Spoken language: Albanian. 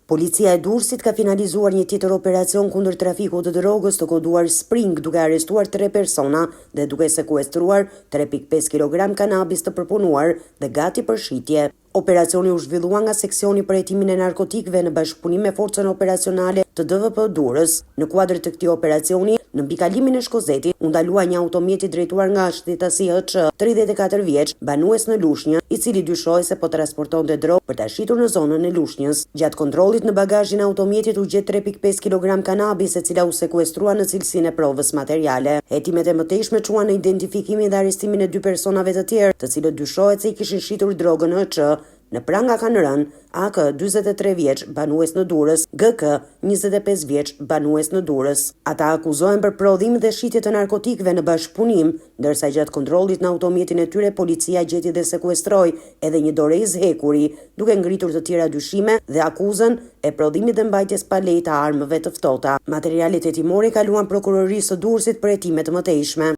Policia e Durrësit ka finalizuar një tjetër operacion kundër trafikut të drogës të koduar Spring, duke arrestuar 3 persona dhe duke sekuestruar 3.5 kg kanabis të përpunuar dhe gati për shitje. Operacioni u zhvillua nga seksioni për hetimin e narkotikëve në bashkëpunim me forcën operacionale të DVP Durrës. Në kuadër të këtij operacioni, në mbikalimin e Shkozetit, u ndalua një automjet i drejtuar nga shtetësia HC, 34 vjeç, banues në Lushnjë, i cili dyshohej se po transportonte drogë për ta shitur në zonën e Lushnjës. Gjatë kontrollit në bagazhin e automjetit u gjet 3.5 kg kanabis, e cila u sekuestrua në cilësinë e provës materiale. Hetimet e mëtejshme çuan në identifikimin dhe arrestimin e 2 personave të tjerë, të cilët dyshohet se i kishin shitur drogën në HC. Në pranga kanë rënë AK, 43 vjeç, banues në Durrës, GK, 25 vjeç, banues në Durrës. Ata akuzohen për prodhim dhe shitje të narkotikëve në bashkëpunim, ndërsa gjatë kontrollit në automjetin e tyre policia gjeti dhe sekuestroi edhe një dorez hekuri, duke ngritur të tjera dyshime dhe akuzën e prodhimit dhe mbajtjes pa leje të armëve të ftohta. Materialet hetimore kaluan prokurorisë së Durrësit për hetime të mëtejshme.